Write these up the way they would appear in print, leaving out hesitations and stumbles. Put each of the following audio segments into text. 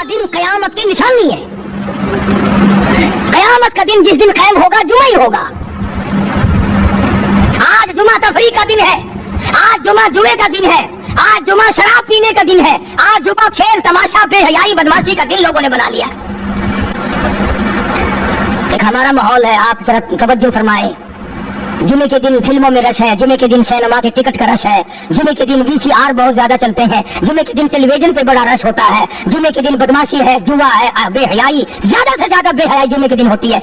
दिन कयामत की निशानी है। कयामत का दिन जिस दिन कायम होगा जुमा ही होगा। आज जुमा तफरी का दिन है, आज जुमा जुए का दिन है, आज जुमा शराब पीने का दिन है, आज जुमा खेल तमाशा बेहयाई बदमाशी का दिन लोगों ने बना लिया। एक हमारा माहौल है, आप जरा तवज्जो फरमाएं। जुमे के दिन फिल्मों में रश है, जुमे के दिन सिनेमा के टिकट का रश है, जुमे के दिन वीसीआर बहुत ज्यादा चलते हैं, जुमे के दिन टेलीविजन पे बड़ा रश होता है, जुमे के दिन बदमाशी है, जुआ है, बेहयाई, ज्यादा से ज्यादा बेहयाई जुमे के दिन होती है।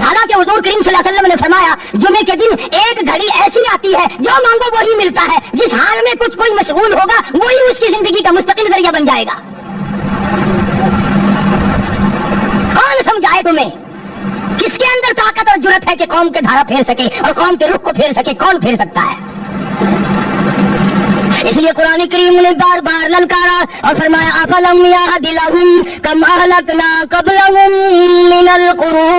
हालांकि हुजूर करीम सल्लल्लाहु अलैहि वसल्लम ने फरमाया जुमे के दिन एक घड़ी ऐसी आती है जो मांगो वही मिलता है, जिस हाल में कुछ कोई मशगूल होगा वही उसकी जिंदगी का मुस्तकिल जरिया बन जाएगा। कौन समझाए तुम्हें? किसके अंदर ताकत और जुर्रत है कि कौम के धारा फेर सके और कौम के रुख को फेर सके? कौन फेर सकता है? इसलिए कुरान करीम ने बार बार ललकारा और फरमाया अफलम यहदि लहुम कम अहलकना क़ब्लहुम मिनल कुरून।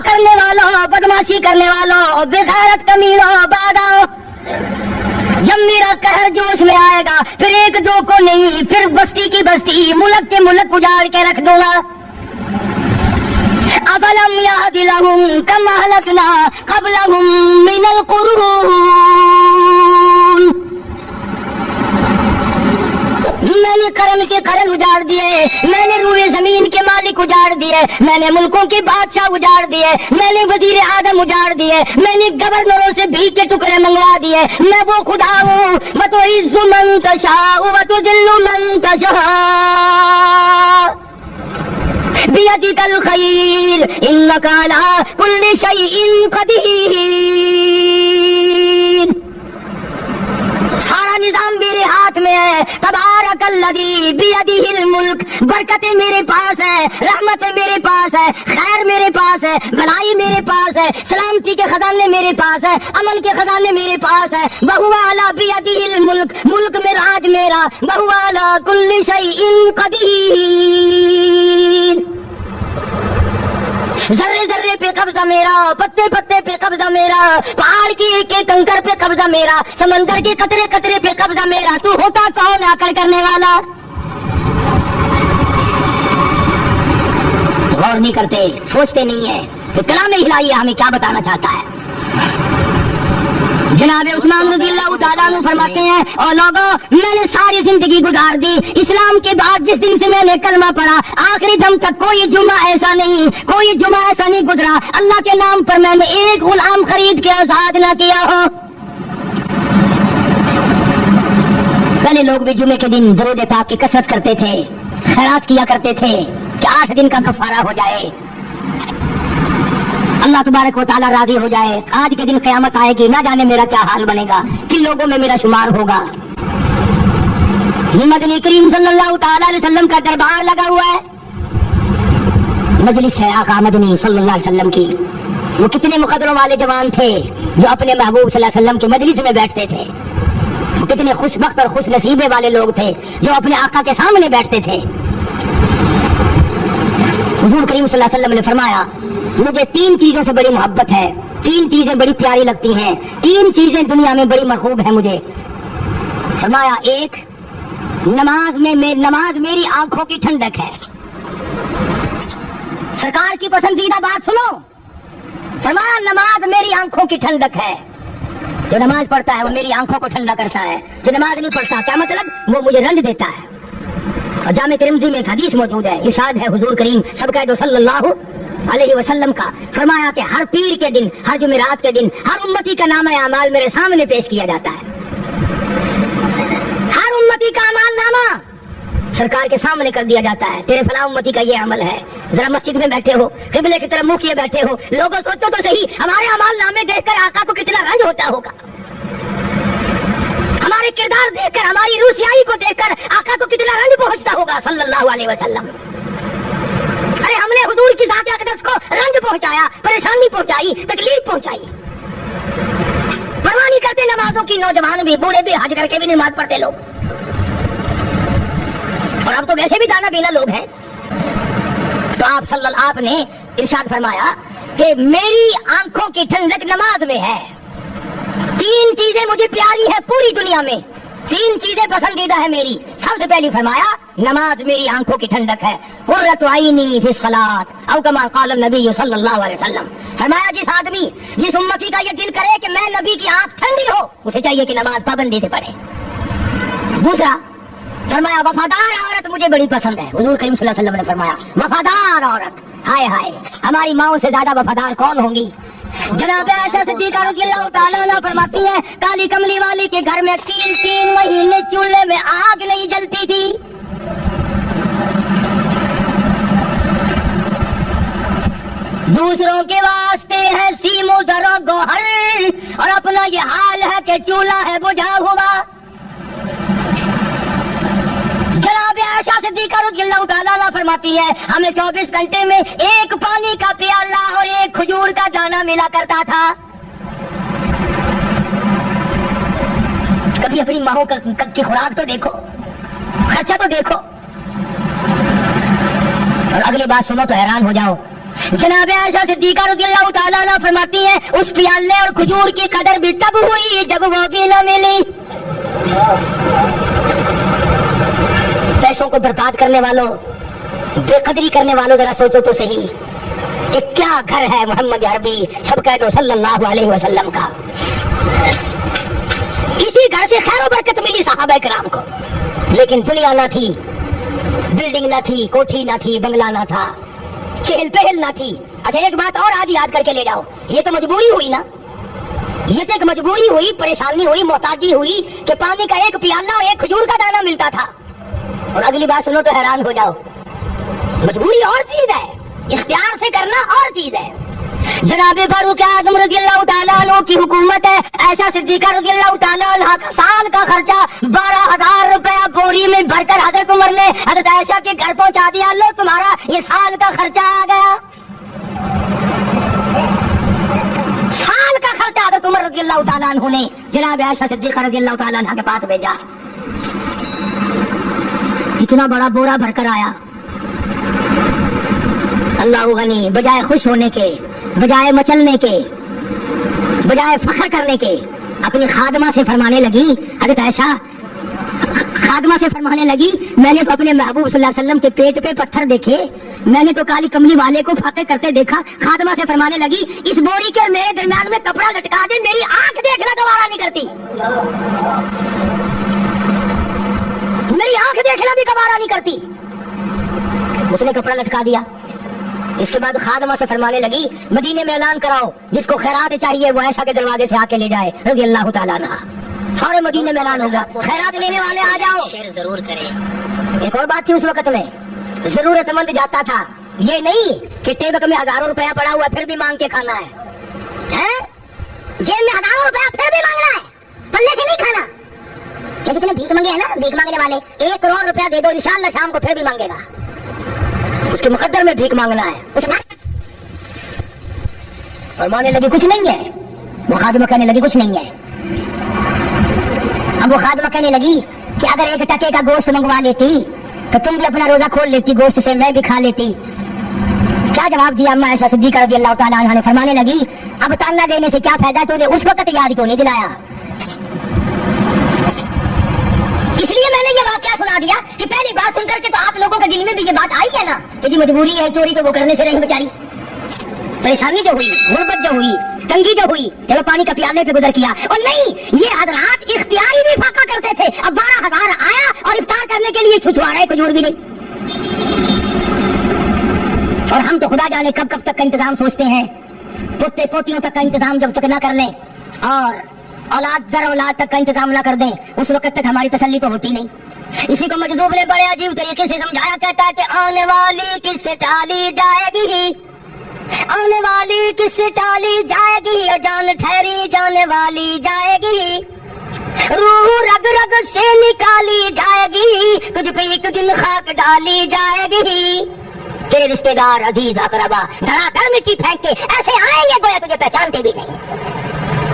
करने वालों, बदमाशी करने वालों, बेगैरत कमीनों, बादाओं, जब मेरा कहर जोश में आएगा फिर एक दो को नहीं, फिर बस्ती की बस्ती, मुल्क के मुल्क उजाड़ के रख दूंगा। अफलम यहदि लहुम कम अहलकना क़ब्लहुम मिनल कुरून। मैंने करम के करन उजाड़ दिए, मैंने रूए जमीन के मालिक उजाड़ दिए, मैंने मुल्कों के बादशाह उजाड़ दिए, मैंने वजीर आदम उजाड़ दिए, मैंने गवर्नरों से भीख के टुकड़े मंगवा दिए। मैं वो खुदा हूँ वतुइज़्ज़ु मन तशाअ वतुज़िल्लु मन तशाअ बियदिकल खैर इन्नका अला कुल्लि शैइन क़दीर। सारा निजाम मेरे हाथ में है। तबारकल्लज़ी बियदिहिल मुल्क। बरकतें मेरे पास है, रहमतें मेरे पास है, खैर मेरे पास है, भलाई मेरे पास है, सलामती के खजाने मेरे पास है, अमन के खजाने मेरे पास है। वहुवा अला बियदिहिल मुल्क। मुल्क में राज मेरा। वहुवा अला कुल्लि शैइन क़दीर। जर्रे जर्रे पे कब्जा मेरा, पत्ते पत्ते पे कब्जा मेरा, पहाड़ की एक एक कंकर पे कब्जा मेरा, समंदर के कतरे कतरे पे कब्जा मेरा। तू होता कौन आकर करने वाला? गौर नहीं करते, सोचते नहीं है कि कलाम इलाही हमें क्या बताना चाहता है। जनाब उस्मान रज़ियल्लाहु ताला अन्हु फरमाते हैं, और लोगों मैंने सारी जिंदगी गुजार दी इस्लाम के बाद, जिस दिन से मैंने कलमा पढ़ा आखिरी दम तक कोई जुमा ऐसा नहीं गुजरा अल्लाह के नाम पर मैंने एक गुलाम खरीद के आजाद ना किया हो। पहले लोग भी जुमे के दिन दरूद पाक की कसरत करते थे, खैरात किया करते थे कि 8 दिन का कफारा हो जाए, अल्लाह तबारक व तआला राजी हो जाए। आज के दिन क़यामत आएगी, ना जाने मेरा क्या हाल बनेगा, किन लोगों में मेरा शुमार होगा। मदनी करीम सल्लल्लाहु तआला अलैहि वसल्लम का दरबार लगा हुआ है, मजलिस है आका मदनी सल्लल्लाहु अलैहि वसल्लम की। वो कितने मुकद्दरों वाले जवान थे जो अपने महबूब सल्लल्लाहु अलैहि वसल्लम की मजलिस में बैठते थे। वो कितने खुशबख्त और खुश नसीबे वाले लोग थे जो अपने आका के सामने बैठते थे। हुजूर करीम सल्लल्लाहु अलैहि वसल्लम ने फरमाया, मुझे 3 चीजों से बड़ी मोहब्बत है, 3 चीजें बड़ी प्यारी लगती हैं, 3 चीजें दुनिया में बड़ी महबूब है मुझे। फरमाया, 1 नमाज मेरी आंखों की ठंडक है। सरकार की पसंदीदा बात सुनो, फरमाया नमाज मेरी आंखों की ठंडक है। जो नमाज पढ़ता है वो मेरी आंखों को ठंडा करता है, जो नमाज नहीं पढ़ता क्या मतलब, वो मुझे रंज देता है। और जामे तिरमिज़ी में एक हदीस मौजूद है, इरशाद है हुजूर करीम सबका सल्लल्लाहु अलैहि वसल्लम का, फरमाया कि हर पीर के दिन, हर जुमेरात के दिन हर उम्मती का नामा अमाल मेरे सामने पेश किया जाता है। हर उम्मती का अमाल नामा सरकार के सामने कर दिया जाता है। तेरे फलां उम्मती का ये अमल है। जरा मस्जिद में बैठे हो, किबले की तरफ मुंह किए बैठे हो, लोगों सोचो तो सही हमारे अमाल नामे देखकर आका को कितना रंज होता होगा, हमारे किरदार देखकर, हमारी रूसियाई को देखकर आका को कितना रंज पहुंचता होगा सल्लल्लाहु अलैहि वसल्लम। अरे हमने हुजूर की ज़ात अक़दस को रंज पहुंचाया, परेशानी पहुंचाई, तकलीफ पहुंचाई। परवाह नहीं करते नमाजों की, नौजवान भी, बूढ़े भी, हज करके भी नमाज पढ़ते लोग, और अब तो वैसे भी दाना बीना लोग हैं। तो आपने इरशाद फरमाया कि मेरी आंखों की ठंडक नमाज में है। 3 चीजें मुझे प्यारी है पूरी दुनिया में, तीन चीजें पसंदीदा है मेरी। सबसे पहली फरमाया नमाज मेरी आंखों की ठंडक है, कुर्रतु आईनी फी सलात, औ कमा क़ाल नबी सल्लल्लाहु अलैहि वसल्लम। फरमाया जिस उम्मती का ये दिल करे कि मैं नबी की आंख ठंडी हो, उसे चाहिए कि नमाज पाबंदी से पढ़े। दूसरा फरमाया वफादार औरत मुझे बड़ी पसंद है। हुजूर करीम सल्लल्लाहु अलैहि वसल्लम ने फरमाया वफादार औरत, हाय हाय हमारी माओ से ज्यादा वफादार कौन होंगी। जनाब आयशा सिद्दीक़ा रज़ियल्लाहु ताला अन्हा फरमाती है काली कमली वाली के घर में 3 महीने चूल्हे में आग नहीं जलती थी। दूसरों के वास्ते है सीमो दरो गोहर, और अपना ये हाल है कि चूल्हा है बुझा हुआ। जनाब आयशा सिद्दीक़ा रज़ियल्लाहु ताला अन्हा फरमाती है हमें 24 घंटे में एक पानी का प्याला और एक खजूर का दाना मिला करता था। कभी अपनी माँ की खुराक तो देखो, खर्चा तो देखो, और अगली बात सुनो तो हैरान हो जाओ। जनाब आयशा सिद्दीक़ा रज़ियल्लाहु ताला अन्हा फरमाती है उस प्याले और खजूर की कदर भी तब हुई जब वो भी न मिली। पैसों को बर्बाद करने वालों, बेकदरी करने वालों, जरा सोचो तो सही कि क्या घर है मोहम्मद अरबी सब कह दो सल्लल्लाहु अलैहि वसल्लम का। इसी घर से खैर और बरकत मिली सहाबा किराम को, लेकिन दुनिया ना थी, बिल्डिंग ना थी, कोठी ना थी, बंगला ना था, चहल पहल ना थी। अच्छा एक बात और आज याद करके ले जाओ, ये तो मजबूरी हुई ना, ये तो एक मजबूरी हुई, परेशानी हुई, मोहताजी हुई कि पानी का एक प्याला और एक खजूर का दाना मिलता था। और अगली बात सुनो तो हैरान हो जाओ, मजबूरी और चीज है, इख्तियार से करना और चीज है। जनाब फारूक आज़म रज़ियल्लाहु ताला अन्हु की हुकूमत है। आयशा सिद्दीक़ा रज़ियल्लाहु ताला अन्हा का साल का खर्चा 12,000 रुपया बोरी में भरकर हजरत उमर ने हजरत आयशा के घर पहुंचा दिया। लो तुम्हारा ये साल का खर्चा आ गया। साल का खर्चा हजरत उमर रज़ियल्लाहु ताला अन्हु ने जनाब आयशा सिद्दीक़ा रज़ियल्लाहु ताला अन्हा के पास भेजा। इतना बड़ा बोरा भरकर आया। अल्लाह गनी, बजाय खुश होने के, बजाय मचलने के, बजाय फख्र करने के, अपनी खादमा से फरमाने लगी, हज़रत आयशा खादमा से फरमाने लगी मैंने तो अपने महबूब सल्लल्लाहु अलैहि वसल्लम के पेट पे पत्थर देखे, मैंने तो काली कमली वाले को फाके करते देखा। खादमा से फरमाने लगी इस बोरी के और मेरे दरमियान में कपड़ा लटका दे, मेरी आंख देखना गवारा नहीं करती, मेरी आंख देखना भी गवारा नहीं करती। उसने कपड़ा लटका दिया। इसके बाद खादमा से फरमाने लगी मदीने में ऐलान कराओ जिसको खैरात चाहिए वो आयशा के दरवाजे से आके ले जाए रज़ियल्लाहु ताला अन्हा। सारे मदीने में ऐलान होगा खैरात लेने वाले आ जाओ। शेर जरूर करें। एक और बात थी उस वक्त में, जरूरतमंद जाता था, ये नहीं कि टेबक में हजारों रुपया पड़ा हुआ फिर भी मांग के खाना है, जेब में हजारों रुपया फिर भी मांगना है, पल्ले से नहीं खाना। जितने भीख मांगे है ना, भीख मांगने वाले 1 करोड़ रुपया दे दो इंशाअल्लाह शाम को फिर भी मांगेगा, उसके मुकद्दर में भीख मांगना है। और मानने लगी कुछ नहीं है, वो खादिमा कहने लगी कुछ नहीं है। अब वो खादिमा कहने लगी कि अगर 1 टके का गोश्त मंगवा लेती तो तुम भी अपना रोजा खोल लेती, गोश्त से मैं भी खा लेती। क्या जवाब दिया अम्मा आयशा सिद्दीक़ा रज़ियल्लाहु ताला अन्हा ने, फरमाने लगी अब ताना देने से क्या फायदा, तूने उस वक्त याद क्यों नहीं दिलाया। इसलिए मैंने ये वाकया सुना दिया कि पहली बात सुनकर के तो आप लोगों के दिल में भी ये बात आई है ना कि जी मजबूरी है, चोरी तो वो करने से रही बेचारी, परेशानी जो हुई, गुर्बत जो हुई, तंगी जो हुई, चलो पानी का प्याले पे गुजर किया। और नहीं, ये हजरात इख्तियारी भी फाका करते थे। अब 12,000 आया और इफ्तार करने के लिए छुछुआरे खजूर भी नहीं। और हम तो खुदा जाने कब कब तक का इंतजाम सोचते हैं, पोते पोतियों तक का इंतजाम जब तक ना कर लें और औलाद दर औलाद तक का इंतजाम ना कर दें उस वक्त तक हमारी तसल्ली तो होती नहीं। इसी को मजज़ूब ने बड़े अजीब तरीके से समझाया, कहता है कि आने वाली किससे टाली जाएगी, आने वाली किससे टाली जाएगी, जान ठहरी जाने वाली जाएगी, रूह रग रग से निकाली जाएगी, तुझ पे एक दिन खाक डाली जाएगी। तेरे रिश्तेदार अजीज अकरबा धड़ाधड़ मिट्टी फेंक के ऐसे आएंगे गोया तुझे पहचानते भी नहीं।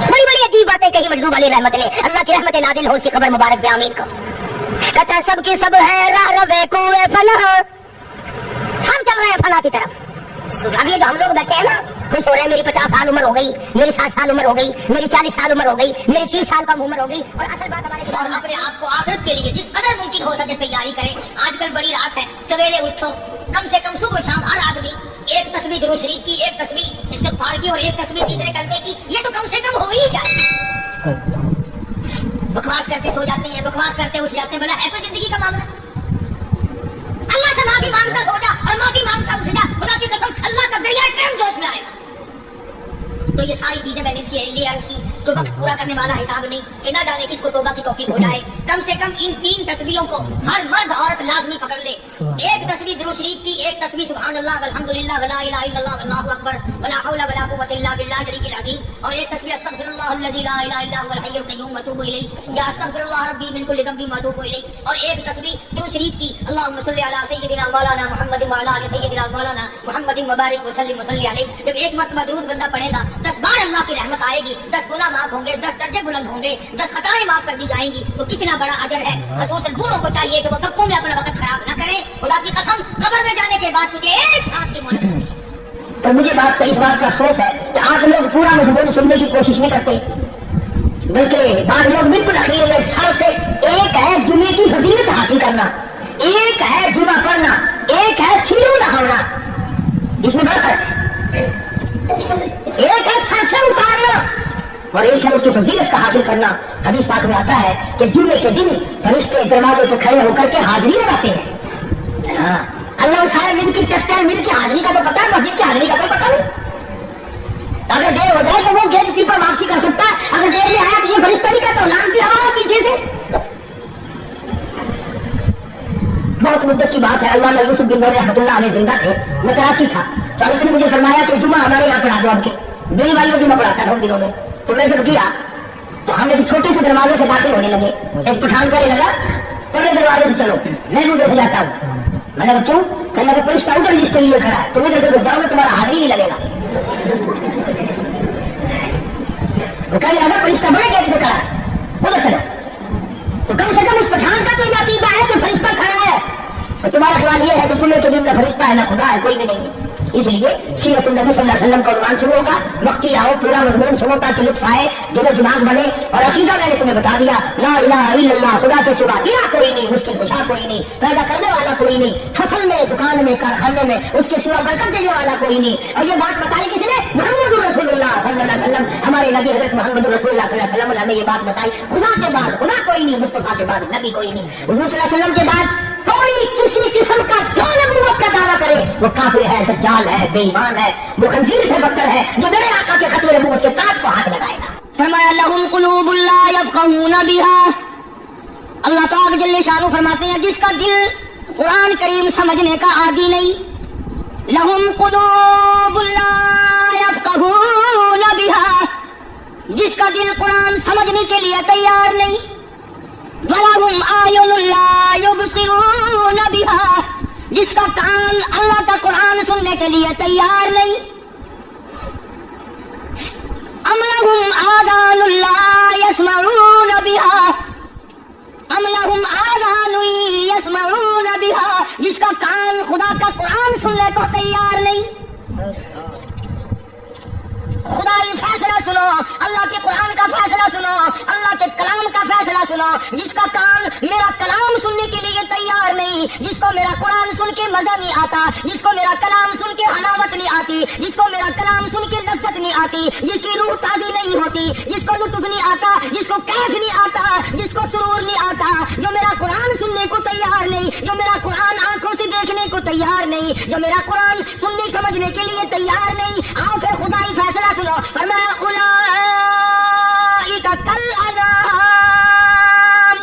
बड़ी बड़ी अजीब बातें कही मजदूब अली रहमत ने, अल्लाह की रहमत नाजिल हो उसकी खबर मुबारक पे आमीन को। कहता सब की सब है राह रवे कुए फना, सब चल रहे हैं फना की तरफ। अभी तो हम लोग बैठे हैं ना, खुश हो रहे हैं, मेरी 50 साल उम्र हो गई, मेरी 60 साल उम्र हो गई, मेरी 40 साल उम्र हो गई, मेरी 30 साल कम उम्र हो गई, और असल बात हमारे और अपने आप को आखिरत के लिए जिस कदर मुमकिन हो सके तैयारी करें। आजकल बड़ी रात है, सवेरे उठो, कम से कम सुबह शाम हर आदमी एक तस्वीर दुरूद शरीफ की, एक तस्वीर इस्तिग़फ़ार की और एक तस्वीर तीसरे कलमे की, ये तो कम से कम हो ही जाए। बकवास करते सो जाते हैं, बकवास करते उठ जाते हैं, भला है तो जिंदगी का मामला। अल्लाह से माफी मांगता सो जा और माफी मांगता उठ जा, खुदा की कसम अल्लाह का दरिया करम जोश में आएगा। तो ये सारी चीजें मैंने इसलिए अर्ज की, तो वक्त पूरा करने वाला हिसाब नहीं कि ना जाने किसको तौबा की तौफीक हो जाए। कम से कम इन 3 तस्वीरों को हर मर्द औरत लाजमी पकड़ ले। एक तस्वीर दुरूद शरीफ की, एक तस्वीर सुभान अल्लाह अल्हम्दुलिल्लाह वला इलाहा इल्लल्लाह वल्लाहु अकबर वला हौला वला कुव्वता इल्ला बिल्लाहिल अलीय्यिल अज़ीम, और एक तस्वीर अस्तगफिरुल्लाह अल्लज़ी ला इलाहा इल्ला हुवल हय्युल क़य्यूम व अतूबु इलैहि या अस्तगफिरुल्लाह रब्बी मिन कुल्लि ज़ंबिन व अतूबु इलैहि, और एक तस्वीर दुरूद शरीफ की अल्लाहुम्मा सल्लि अला सय्यिदिना मौलाना मुहम्मदिन व अला आलि सय्यिदिना मौलाना मुहम्मदिन व बारिक व सल्लिम व सल्ली अलैहि। जब एक मरतबा दुरूद बंदा पढ़ेगा 10 बार अल्लाह की रहमत आएगी, 10 गुनाह माफ होंगे, 10 दर्जे बुलंद होंगे, 10 खताएं माफ कर दी जाएंगी। तो कितना बड़ा अजर है। खसूसन बूढ़ों को चाहिए कि वो गप्पों में अपना वक्त खराब न करे। खुदा की कसम कब्र में जाने के बाद तुझे एक सांस की मोहलत मिलेगी। तो मुझे इस बात का अफसोस है कि आज लोग पूरा मजमून सुनने की कोशिश नहीं करते, बल्कि बाद लोग बिल्कुल अखीर में सर से एक है जुमे की फजीलत हासिल करना, एक है जुमा पढ़ना, एक है सीरू लगाना, इसमें बड़ा फर्क है। एक है सर से उतारना और एक है उसकी फजीलत का हासिल करना। हदीस पाक में आता है कि जुमे के दिन फरिश्ते दरवाजे पर खड़े होकर के हाजिरी लगाते हैं। हाँ, अल्लाह साहब मिल की टेक्सटाइल मिल की हाजिरी का तो पता है, मस्जिद की हाजिरी का तो पता नहीं। अगर देर हो जाए तो वो गेट कीपर माफी कर सकता है, अगर देर में आया तो ये फरिश्ता नहीं करता, लान की हवा पीछे से। बहुत मुद्दत की बात है, अल्लाह यूसुफ बिन नूर रहमतुल्लाह अलैह जिंदा थे, मैं कराची था, तो उसने मुझे फरमाया कि जुमा हमारे यहाँ पढ़ा दो। आपके मेरी वाली को जुमा पढ़ाता था उन दिनों में, तो मैं जब किया तो हमने भी छोटे से दरवाजे से दाखिल होने लगे। एक पठान को लगा बड़े दरवाजे से चलो, मैं भी उधर जाता हूँ। मैंने कहा क्यों? कहने लगा पुलिस का उधर रजिस्टर लिए खड़ा है, तुम उधर से जाओगे तुम्हारा हाजिरी नहीं लगेगा। तो कहने लगा पुलिस का बड़े गेट पे खड़ा है, उधर चलो। तो कम से कम उस पठान का तो नतीजा है कि फरिश्ता खड़ा है। तो तुम्हारा सवाल ये है कि जुम्मे के दिन न फरिश्ता है न खुदा है, कोई भी नहीं है। इसलिए सीरत नबी सल्लल्लाहु अलैहि वसल्लम का उन्वान शुरू होगा, वक्ती आओ, पूरा मजमून सुनो ताकि लुत्फ आए, दिलो दिमाग बने। और अकीदा मैंने तुम्हें बता दिया, ला इलाहा इल्लल्लाह, खुदा के सिवा इला कोई नहीं, मुश्किल कुशा कोई नहीं, पैदा करने वाला कोई नहीं, फसल में, दुकान में, कारखाने में उसके सिवा बरकत देने वाला कोई नहीं। और ये बात बताई किसने? मुहम्मदुर रसूलुल्लाह सल्लल्लाहु अलैहि वसल्लम, हमारे नबी हज़रत मुहम्मदुर रसूलुल्लाह सल्लल्लाहु अलैहि वसल्लम ने हमें ये बात बताई। खुदा के बाद खुदा कोई नहीं, मुस्तफा के बाद नबी कोई नहीं। हुज़ूर सल्लल्लाहु अलैहि वसल्लम के बाद कोई किसी किस्म का जो नबूवत का दावा करे वो काफिर है, दज्जाल है, बेईमान है, वो खंजीर से बदतर है जो मेरे आका के खत्म नबूवत के ताज को हाथ लगाएगा। फरमाया लहुम कुलूबुन ला यफ़क़हूना बिहा, अल्लाह पाक जल्ले शानु फरमाते हैं जिसका दिल कुरान करीम समझने का आदी नहीं। लहुम कुलूबुन ला यफ़क़हूना बिहा, जिसका दिल कुरान समझने के लिए तैयार नहीं। वलहुम आयुनुन ला युबसिरूना बिहा, जिसका कान अल्लाह का कुरान सुनने के लिए तैयार नहीं। अम लहुम आदानुन ला यस्मऊना बिहा, अम लहुम आदानुन यस्मऊना बिहा, जिसका कान खुदा का कुरान सुनने को तैयार नहीं। खुदाई फैसला सुनो, अल्लाह के कुरान का फैसला सुनो, अल्लाह के कलाम का फैसला सुनो। जिसका कान मेरा कलाम सुनने के लिए तैयार नहीं, जिसको मेरा कुरान सुन के मजा नहीं आता, जिसको मेरा कलाम सुन के हलावत नहीं आती, जिसको मेरा कलाम सुन के लज्जत नहीं आती, जिसकी रूह ताज़ी नहीं होती, जिसको लुत्फ नहीं आता, जिसको कैफ नहीं आता, जिसको सुरूर नहीं आता, जो मेरा कुरान सुनने को तैयार नहीं, जो मेरा कुरान आंखों से देखने को तैयार नहीं, जो मेरा कुरान सुनने समझने के लिए तैयार नहीं। आओ फिर खुदाई फैसला सुनो, फरमाया उलाइका कल अनाम,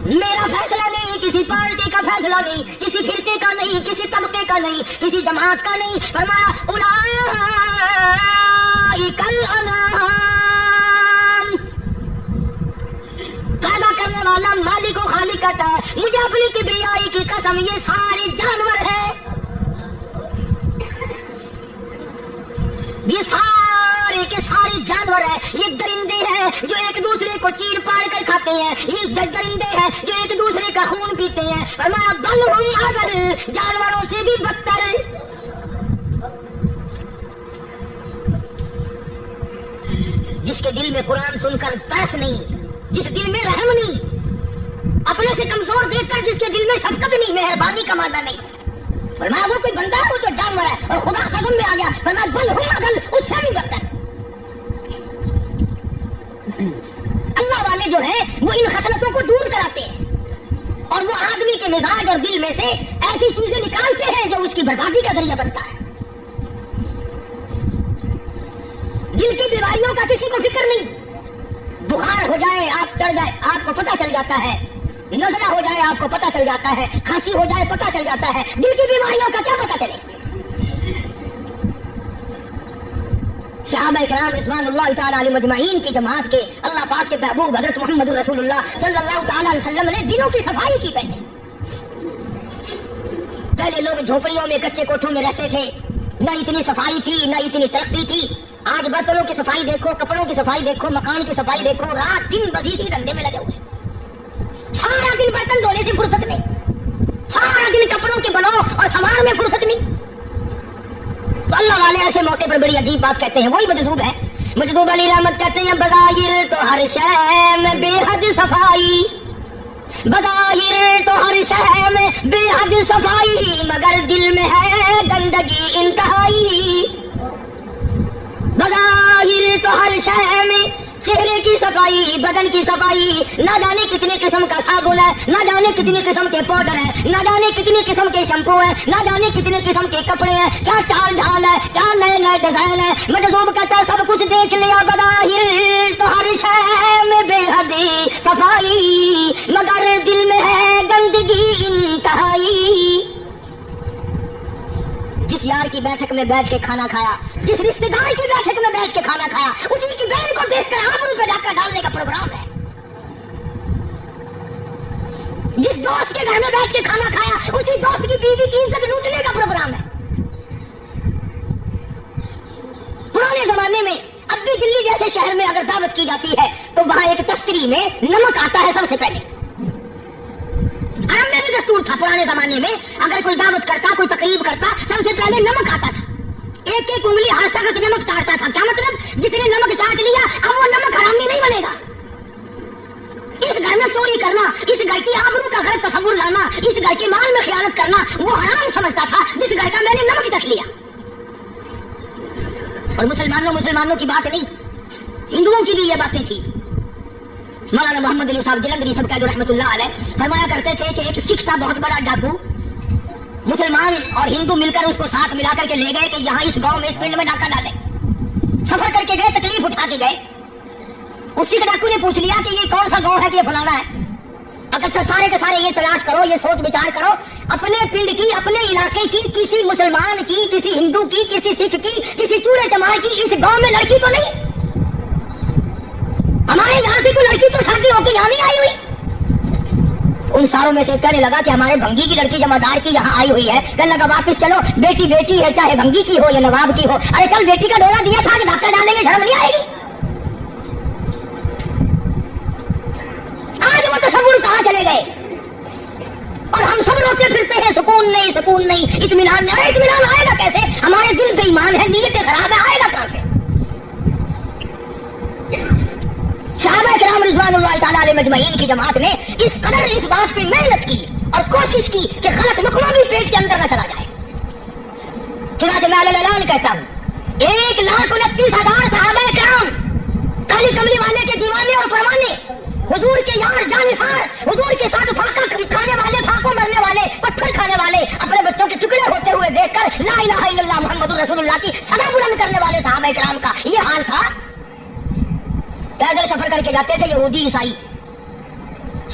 मेरा फैसला नहीं, किसी पार्टी का फैसला नहीं, किसी फिरके का नहीं, किसी तबके का नहीं, किसी जमात का नहीं। फरमाया उलाइका कल अनाम, पैदा करने वाला मालिक और खालिक कहता है मुझे अपनी किबरियाई की कसम ये सारे जानवर है, ये सारे के सारे जानवर है, ये दरिंदे हैं जो एक दूसरे को चीर पाड़ कर खाते हैं, ये दरिंदे हैं जो एक दूसरे का खून पीते हैं, فرمایا بل ہم اضل، جانوروں سے بھی بدتر۔ جس کے دل میں قرآن سن کر ترس نہیں، جس دل میں رحم نہیں، اپنے سے کمزور دیکھ کر جس کے دل میں شفقت نہیں، مہربانی کا معنی نہیں، فرمایا وہ کوئی بندہ ہے وہ تو جانور ہے۔ اور خدا قسم میں آ گیا فرمایا بل ہم اضل، اس سے بھی بدتر۔ اللہ والے جو ہیں وہ ان خصلتوں کو دور کراتے ہیں اور وہ آدمی کے مزاج اور دل میں سے ایسی چیزیں نکالتے ہیں جو اس کی بربادی کا ذریعہ بنتا ہے۔ دل کی بیماریوں کا کسی کو فکر نہیں، بخار ہو جائے آپ ڈر جائے، آپ کو پتہ چل جاتا ہے، نزلہ ہو جائے آپ کو پتہ چل جاتا ہے، کھانسی ہو جائے پتہ چل جاتا ہے، دل کی بیماریوں کا کیا پتہ چلے؟ صحابہ کرام رضوان اللہ تعالی علیہ مجمعین کی جماعت کے اللہ پاک کے محبوب حضرت محمد رسول اللہ صلی اللہ تعالی علیہ وسلم نے دلوں کی صفائی کی۔ پہلے لوگ جھوپڑیوں میں کچے کوٹھوں میں رہتے تھے، نہ اتنی صفائی تھی نہ اتنی ترقی تھی۔ آج برتنوں کی صفائی دیکھو، کپڑوں کی صفائی دیکھو، مکان کی صفائی دیکھو، رات دن بس اسی دھندے میں لگے ہوئے، سارا دن برتن دھونے سے فرصت نہیں، سارا دن کپڑوں کے بناؤ اور سامان میں فرصت نہیں۔ تو اللہ والے ایسے موقع پر بڑی عجیب بات کہتے ہیں، وہی مجذوب ہے، مجذوب علی رحمت کہتے ہیں بظاہر تو ہر شے میں بے حد صفائی، بظاہر تو ہر شے میں بے حد صفائی، مگر دل میں ہے گندگی انتہائی۔ بظاہر تو ہر شے میں چہرے کی صفائی، بدن کی صفائی، نہ جانے کتنے قسم کا صابن ہے، نہ جانے کتنے قسم کے پاؤڈر ہے، نہ جانے کتنے قسم کے شیمپو ہے، نہ جانے کتنے قسم کے کپڑے ہیں، کیا چال ڈھال ہے، کیا نئے نئے ڈیزائن ہے۔ مجذوب کہتا ہے سب کچھ دیکھ لیا، بظاہر تو ہر شے میں بے حد صفائی، مگر دل میں ہے گندگی انتہائی۔ جس یار کی بیٹھک میں بیٹھ کے کھانا کھایا، جس رشتے دار کی بیٹھک میں بیٹھ کے کھانا کھایا، اسی کی بہن کو دیکھ کر آبرو پہ ڈاکہ ڈالنے کا پروگرام ہے۔ جس دوست کے گھر میں بیٹھ کے کھانا کھایا، اسی دوست کی بیوی کی عزت لوٹنے کا پروگرام ہے۔ پرانے زمانے میں اب بھی دلی جیسے شہر میں اگر دعوت کی جاتی ہے تو وہاں ایک تشتری میں نمک آتا ہے سب سے پہلے۔ عام میں بھی دستور تھا پرانے زمانے میں، اگر کوئی دعوت کرتا، کوئی تقریب کرتا، سب سے پہلے نمک آتا تھا۔ ایک ایک انگلی ہر شخص نمک چاٹتا تھا۔ کیا مطلب؟ جس نے نمک چاٹ لیا اب وہ نمک حرامی نہیں بنے گا۔ اس گھر میں چوری کرنا، اس گھر کی آبرو کا غلط تصور لانا، اس گھر کے مال میں خیانت کرنا وہ حرام سمجھتا تھا جس گھر کا میں نے نمک چکھ لیا۔ اور مسلمانوں کی بات نہیں، ہندوؤں کی بھی یہ باتیں تھی۔ مولانا محمد علی صاحب جلندری سب کا رحمۃ اللہ علیہ فرمایا کرتے تھے کہ ایک سکھ تھا بہت بڑا ڈاکو، مسلمان اور ہندو مل کر اس کو ساتھ ملا کر کے لے گئے کہ یہاں اس گاؤں میں اس پنڈ میں ڈاکہ ڈالے۔ سفر کر کے گئے، تکلیف اٹھا کے گئے۔ اس سکھ ڈاکو نے پوچھ لیا کہ یہ کون سا گاؤں ہے کہ یہ فلانا ہے۔ اچھا سارے کے سارے یہ تلاش کرو، یہ سوچ بچار کرو، اپنے پنڈ کی، اپنے علاقے کی، کسی مسلمان کی، کسی ہندو کی، کسی سکھ کی، کسی چوڑے چمار کی اس گاؤں میں لڑکی تو نہیں؟ ہمارے یہاں سے کوئی لڑکی تو شادی ہو کے یہاں نہیں آئی ہوئی؟ ان ساروں میں سے کہنے لگا کہ ہمارے بھنگی کی لڑکی جمادار کی یہاں آئی ہوئی ہے۔ کہنے لگا واپس چلو، بیٹی بیٹی ہے، چاہے بھنگی کی ہو یا نواب کی ہو۔ ارے کل بیٹی کا ڈولا دیا تھا کہ ڈاکہ ڈالیں گے، شرم نہیں آئے گی؟ آج وہ تصور کہاں چلے گئے اور ہم سب روتے پھرتے ہیں سکون نہیں، سکون نہیں، اطمینان نہیں۔ ارے اطمینان آئے گا کیسے؟ ہمارے دل بے ایمان ہے، نیتیں خراب ہے، آئے گا کہاں سے؟ صحابہ کرام رضوان اللہ تعالی علیہ مجمعین کی جماعت نے اس قدر اس بات پہ محنت کی اور کوشش کی کہ غلط لقمہ بھی پیٹ کے اندر نہ چلا جائے۔ چنانچہ میں اعلان کہتا ہوں 1,29,000 صحابہ کرام، کالی کملی والے کے دیوانے اور پروانے، حضور کے یار جانثار، حضور کے ساتھ فاقہ کھانے والے، فاقوں مرنے والے، پتھر کھانے والے، اپنے بچوں کے ٹکڑے ہوتے ہوئے دیکھ کر لا الہ الا اللہ محمد رسول اللہ کی صدا بلند کرنے والے صحابہ کرام کا یہ حال تھا۔ پیدل سفر کر کے جاتے تھے یہودی عیسائی،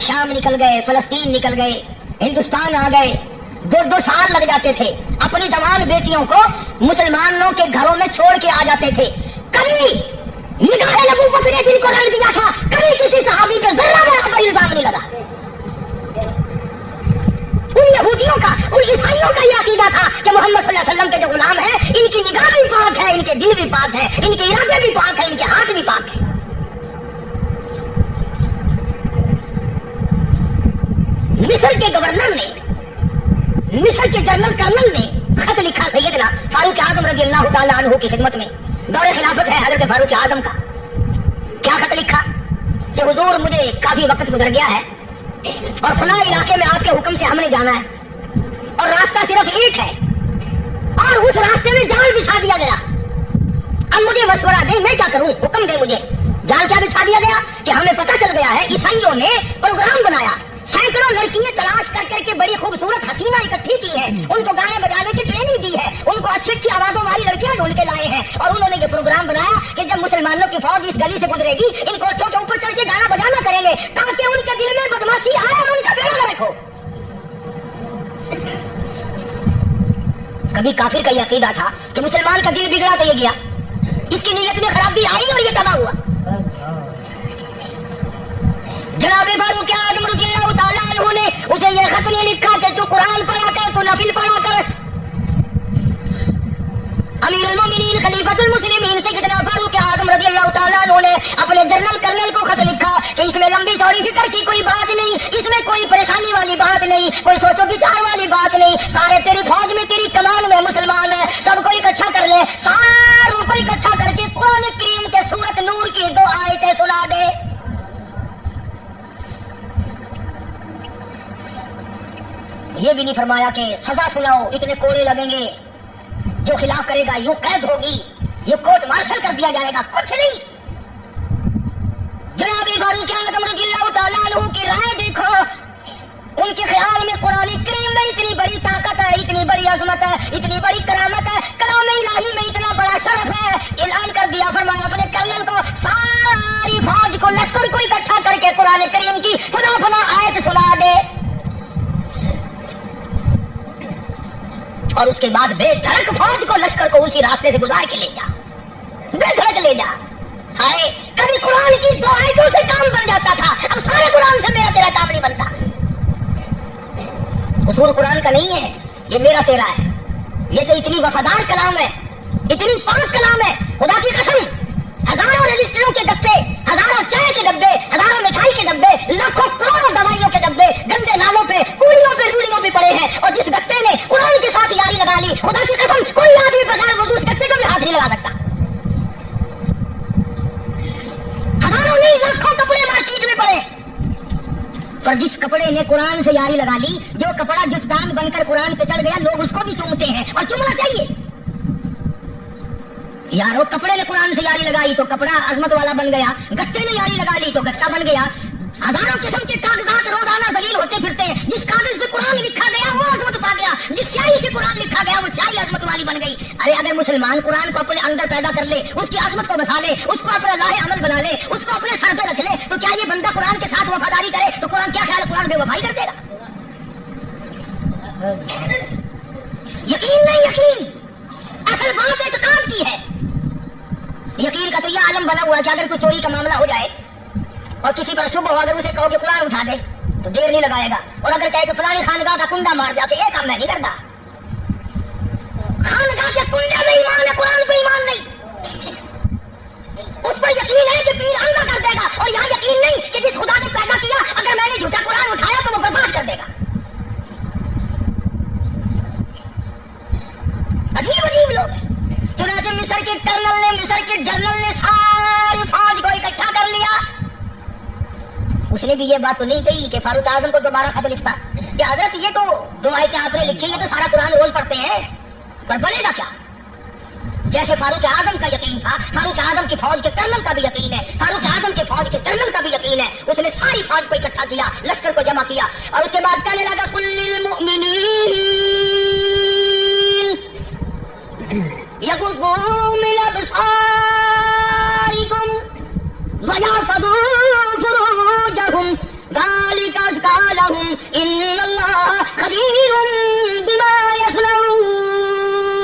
شام نکل گئے، فلسطین نکل گئے، ہندوستان آ گئے، 2 سال لگ جاتے تھے۔ اپنی جوان بیٹیوں کو مسلمانوں کے گھروں میں چھوڑ کے آ جاتے تھے۔ کبھی نگاہ نبوت نے جن کو رنگ دیا تھا، کبھی کسی صحابی پہ ذرہ برابر الزام نہیں لگا۔ ان یہودیوں کا، ان عیسائیوں کا یہ عقیدہ تھا کہ محمد صلی اللہ علیہ وسلم کے جو غلام ہیں ان کی نگاہ بھی پاک ہے، ان کے دل بھی پاک ہے، ان کے ارادے بھی پاک ہے، ان کے ہاتھ بھی پاک ہے۔ مصر کے گورنر نے، مصر کے جنرل کرنل نے خط لکھا سیدنا فاروق اعظم رضی اللہ تعالیٰ عنہ کی خدمت میں، دور خلافت ہے حضرت فاروق اعظم کا. کیا خط لکھا کہ حضور مجھے کافی وقت گزر گیا ہے اور فلاں علاقے میں آپ کے حکم سے ہم نے جانا ہے اور راستہ صرف ایک ہے اور اس راستے میں جال بچھا دیا گیا. اب مجھے مشورہ دیں میں کیا کروں، حکم دیں مجھے. جال کیا بچھا دیا گیا کہ ہمیں پتہ چل گیا ہے عیسائیوں نے پروگرام بنایا، سینکڑوں لڑکیاں تلاش کر کے بڑی خوبصورت حسینہ اکٹھی کی ہیں، ان کو گانے بجانے کی ٹریننگ دی ہے، ان کو اچھی اچھی آوازوں والی لڑکیاں ڈھونڈ کے لائے ہیں اور انہوں نے یہ پروگرام بنایا کہ جب مسلمانوں کی فوج اس گلی سے گزرے گی ان کوٹھوں کے اوپر چڑھ کے گانا بجانا کریں گے تاکہ ان کے دل میں بدماشی آئے اور ان کا بیڑا رکھو. کبھی کافر کا یہ عقیدہ تھا کہ مسلمان کا دل بگڑا تو یہ گیا، اس کی نیت میں خرابی آئی اور یہ تباہ ہوا. جناب فاروق اعظم رضی اللہ تعالیٰ عنہ نے اسے یہ خط نہیں لکھا کہ تو قرآن پڑھا کر، تو نفل پڑھا کر. امیر المومنین خلیفۃ المسلمین سیدنا فاروق اعظم رضی اللہ تعالیٰ عنہ نے اپنے جنرل کرنل کو خط لکھا کہ اس میں لمبی چوڑی فکر کی کوئی بات نہیں، اس میں کوئی پریشانی والی بات نہیں، کوئی سوچو بچار والی بات نہیں. سارے تیری فوج میں تیری کمان میں مسلمان ہیں، سب کو اکٹھا کر لے، ساروں کو اکٹھا کر کے قرآن کریم کے سورۃ نور کی 2 آیتیں سنا دے. یہ بھی نہیں فرمایا کہ سزا سناؤ اتنے کوڑے لگیں گے، جو خلاف کرے گا یوں قید ہوگی، یہ کورٹ مارشل کر دیا جائے گا، کچھ نہیں. جناب فاروق اعظم رضی اللہ تعالیٰ عنہ کی رائے دیکھو، ان کے خیال میں قرآن کریم میں اتنی بڑی طاقت ہے، اتنی بڑی عظمت ہے، اتنی بڑی کرامت ہے، کلام الہی میں اتنا بڑا شرف ہے. اعلان کر دیا، فرمایا اپنے کرنل کو ساری فوج کو، لشکر کو اکٹھا کر کے قرآن کریم کی فلاں فلاں آیت سنا دے اور اس کے بعد بے دھڑک فوج کو، لشکر کو اسی راستے سے گزار کے لے جا، بے دھڑک لے جا. ہائے کبھی قرآن کی 2 آیتوں سے کام بن جاتا تھا، اب سارے قرآن سے میرا تیرا کام نہیں بنتا. قصور قرآن کا نہیں ہے، یہ میرا تیرا ہے. یہ تو اتنی وفادار کلام ہے، اتنی پاک کلام ہے، خدا کی قسم. ہزاروں رجسٹروں کے ڈبے، ہزاروں چائے کے ڈبے، ہزاروں مٹھائی کے ڈبے، لاکھوں کروڑوں دوائیوں کے ڈبے گندے نالوں پہ، کوڑیوں پہ، روڑیوں پہ پڑے ہیں، اور جس گتے نے قرآن کے ساتھ یاری لگا لی، خدا کی قسم کوئی آدمی بغیر وضو اس گتے کو بھی ہاتھ نہیں لگا سکتا. ہزاروں نہیں لاکھوں کپڑے مارکیٹ میں پڑے، پر جس کپڑے نے قرآن سے یاری لگا لی، جو کپڑا جس دان بن کر قرآن پہ چڑھ گیا، لوگ اس کو بھی چومتے ہیں اور چومنا چاہیے. یارو کپڑے نے قرآن سے یاری لگائی تو کپڑا عظمت والا بن گیا، گتے نے یاری لگا لی تو گتا بن گیا. ہزاروں قسم کے کاغذات روزانہ ذلیل ہوتے پھرتے ہیں، جس کاغذ پہ قرآن لکھا گیا وہ عظمت پا گیا، جس سیاہی سے قرآن لکھا گیا وہ سیاہی عظمت والی بن گئی. ارے اگر مسلمان قرآن کو اپنے اندر پیدا کر لے، اس کی عظمت کو بسا لے، اس کو اپنا لاہ عمل بنا لے، اس کو اپنے سر پہ رکھ لے، تو کیا یہ بندہ قرآن کے ساتھ وفاداری کرے تو قرآن کیا خیال ہے قرآن بے وفائی کر دے گا؟ یقین نہیں، یقین اصل بات اعتقاد کی ہے. یقین کا تو یہ عالم بنا ہوا ہے کہ اگر کوئی چوری کا معاملہ ہو جائے اور کسی پر شبہ ہو، اگر اسے کہو کہ قرآن اٹھا دے تو دیر نہیں لگائے گا، اور اگر کہے کہ فلانی خانقاہ کا کنڈا مار جا، تو یہ کام میں نہیں کرتا. خانقاہ کے کنڈے میں ایمان ہے، قرآن پہ ایمان نہیں. اس پر یقین ہے کہ پیر اندھا کر دے گا، اور یہاں یقین نہیں کہ جس خدا نے پیدا کیا اگر میں نے جھوٹا قرآن اٹھایا تو وہ برباد کر دے گا. عجیب عجیب لوگ ہیں. چنانچہ مصر کے کرنل نے، مصر کے جنرل نے ساری فوج کو اکٹھا کر لیا. اس نے بھی یہ بات تو نہیں کہی کہ فاروق اعظم کو دوبارہ خط لکھتا کہ حضرت یہ تو 2 آیتیں آپ نے لکھی، یہ تو سارا قرآن روز پڑھتے ہیں، پر بنے گا کیا؟ جیسے فاروق اعظم کا یقین تھا، فاروق اعظم کی فوج کے کرنل کا بھی یقین ہے، فاروق اعظم کے فوج کے جنرل کا بھی یقین ہے. اس نے ساری فوج کو اکٹھا کیا، لشکر کو جمع کیا، اور اس کے بعد کہنے لگا کل للمؤمنین یغضوا من ابصارکم ویحفظوا فروجہم ذلک ازکی لہم ان اللہ خبیر بما یصنعون.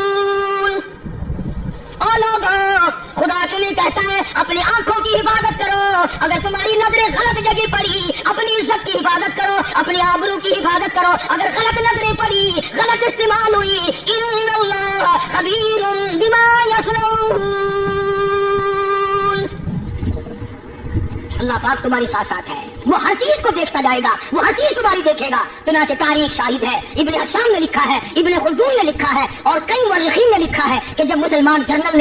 او لوگوں، خدا تمہیں کہتا ہے اپنی آنکھوں کی حفاظت کرو. اگر تمہاری نظریں غلط جگہ پڑی، اپنی عزت کی حفاظت کرو، اپنی آبرو کی حفاظت کرو. اگر غلط نظریں پڑی، غلط استعمال ہوئی، ان اللہ خبیر بما یصنعون. اللہ پاک تمہاری ساتھ ساتھ ہے. وہ हर चीज को देखता जाएगा, वो हर चीज तुम्हारी देखेगा। चुनांचे तारीख शाहिद है, इब्न हशाम ने लिखा है, इब्न खुल्दून ने लिखा है और कई मुर्रिखीन ने लिखा है कि जब मुसलमान कर्नल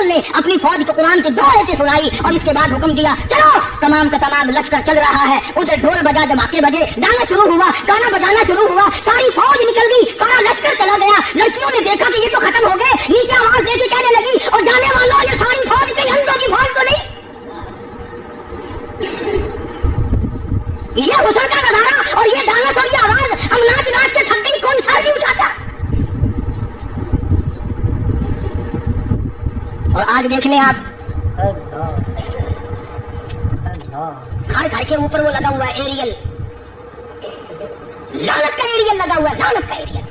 ने अपनी फौज को कुरान की 2 आयतें सुनाई और इसके बाद हुक्म दिया चलो, तमाम का तमाम लश्कर चल रहा है, उधर ढोल बजा, धमाके बजे, गाना शुरू हुआ, गाना बजाना शुरू हुआ, सारी फौज निकल गई, सारा लश्कर चला गया। लड़कियों ने देखा कि ये तो खत्म हो गए, नीचे आवाज देके कहने लगी और जाने वालों ये सारी फौज कहीं अंधों की फौज तो नहीं। ये हुस्न का नजारा और ये डांस और ये आवाज, हम नाच नाच के थक गई, कोई सर नहीं उठाता। और आज देख लें आप, घर घर के ऊपर वो लगा हुआ है एरियल, लानत का एरियल लगा हुआ है, लानत का एरियल।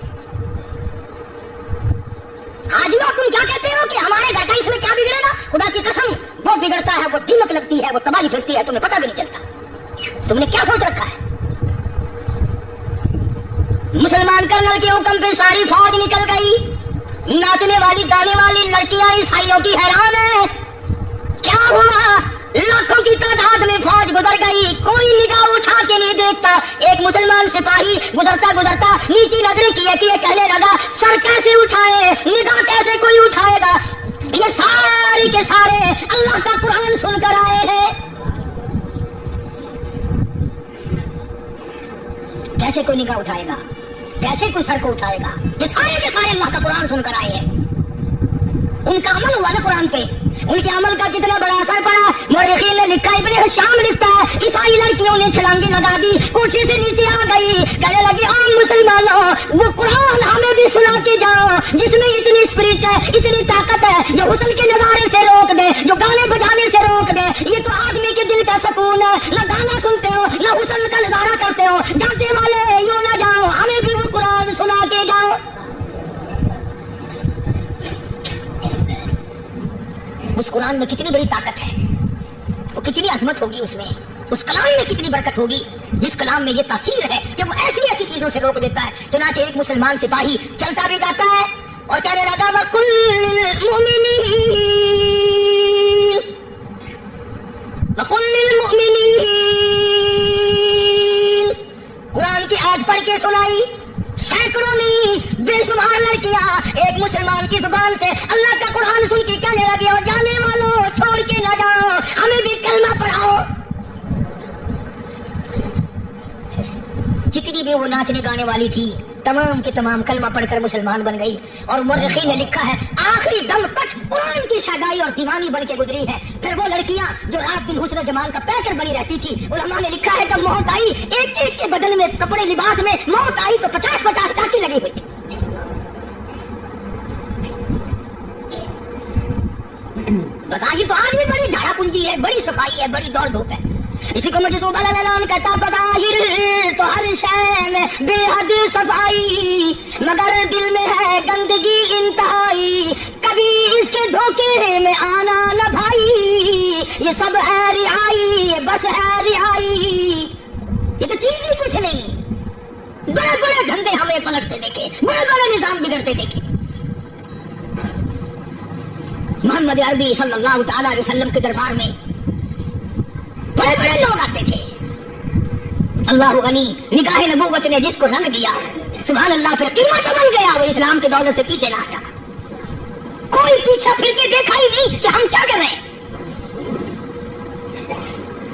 आज लोग तुम क्या कहते हो कि हमारे घर का इसमें क्या बिगड़ेगा? खुदा की कसम, वो बिगड़ता है, वो दीमक लगती है, वो तबाही फिरती है, तुम्हें पता भी नहीं चलता। तुमने क्या सोच रखा है? मुसलमान कर्नल के हुक्म पे सारी फौज निकल गई, नाचने वाली गाने वाली लड़कियां ईसाइयों की हैरान है। क्या हुआ? लाखों की तादाद में फौज गुजर गई, कोई निगाह उठा के नहीं देखता। एक मुसलमान सिपाही गुजरता गुजरता नीची नजरें किए कहने लगा, सर कैसे उठाए, निगाह कैसे कोई उठाएगा? ये सारे के सारे अल्लाह का कुरान सुनकर आए हैं, कैसे कोई निगाह उठाएगा, कैसे कोई सर को उठाएगा? ये सारे के सारे अल्लाह का कुरान सुनकर आए हैं। उनका अमल हुआ ना कुरान पे, उनके अमल का कितना बड़ा असर पड़ा। मुर्रिखीन ने लिखा, इब्न हशाम लिखता है, ईसाई लड़कियों ने छलांगे लगा दी, कोठी से नीचे आ गई, कहने लगी आम मुसलमानों, वो कुरान हमें भी सुना के जाओ जिसमें इतनी स्पिरिट है, इतनी ताकत है, जो हुस्न के नजारे से रोक दे, जो गाने बजाने से रोक दे। ये तो आदमी के दिल का सुकून है, न गाना सुनते हो न हुस्न का नजारा करते हो। जाते वाले यूं न जाओ, हमें भी वो कुरान सुना के जाओ। उस कुरान में कितनी बड़ी ताकत है, वो कितनी अजमत होगी उसमें, उस कलाम में कितनी बरकत होगी, जिस कलाम में ये तासीर है कि वो ऐसी ऐसी चीजों से रोक देता है। चुनांचे एक मुसलमान सिपाही चलता भी जाता है और कहने लगा, वकुल्लिल मुमिनीन, कुरान की आयत पढ़ के सुनाई। सैकड़ों नहीं, बेशुमार लड़कियां एक मुसलमान की जुबान से अल्लाह का कुरान सुन के कहने लगी, और जाने वालों छोड़ के ना जाओ, हमें भी कलमा पढ़ाओ। जितनी भी वो नाचने गाने वाली थी, तमाम की तमाम कलमा पढ़कर मुसलमान बन गई। और मुर्रिखीन ने लिखा है, आखिरी दम तक कुरान की शादाई और दीवानी बन के गुजरी है। फिर वो लड़कियां जो रात दिन हुस्न जमाल का पैकर बनी रहती थी, उलमा ने लिखा है, जब मौत आई, एक एक के बदन में, कपड़े लिबास में मौत आई तो 50-50 टाकी लगी हुई थी। बस आज भी बड़ी झाड़ा पूंजी है, बड़ी सफाई है, बड़ी दौड़ धूप है। इसी को मजदूब अलैलान कहता, बदाहिर तो हर शय में बेहद सफाई, मगर दिल में है गंदगी इंतहाई, कभी इसके धोखे में आना न भाई, ये सब है रिहाई, बस है रिहाई। ये तो चीज ही कुछ नहीं, बड़े बड़े धंधे हमें पलटते देखे, बड़े बड़े निजाम बिगड़ते देखे। मोहम्मद अरबी सल्लल्लाहु तआला अलैहि वसल्लम के दरबार में बड़े बड़े लोग आते थे। अल्लाह गनी, निगाह नबूवत ने जिसको रंग दिया, सुभान अल्लाह, फिर कीमत बन गया, वो इस्लाम की दौलत से पीछे ना हटा। कोई पीछा फिर के देखा ही नहीं कि हम क्या कर रहे हैं।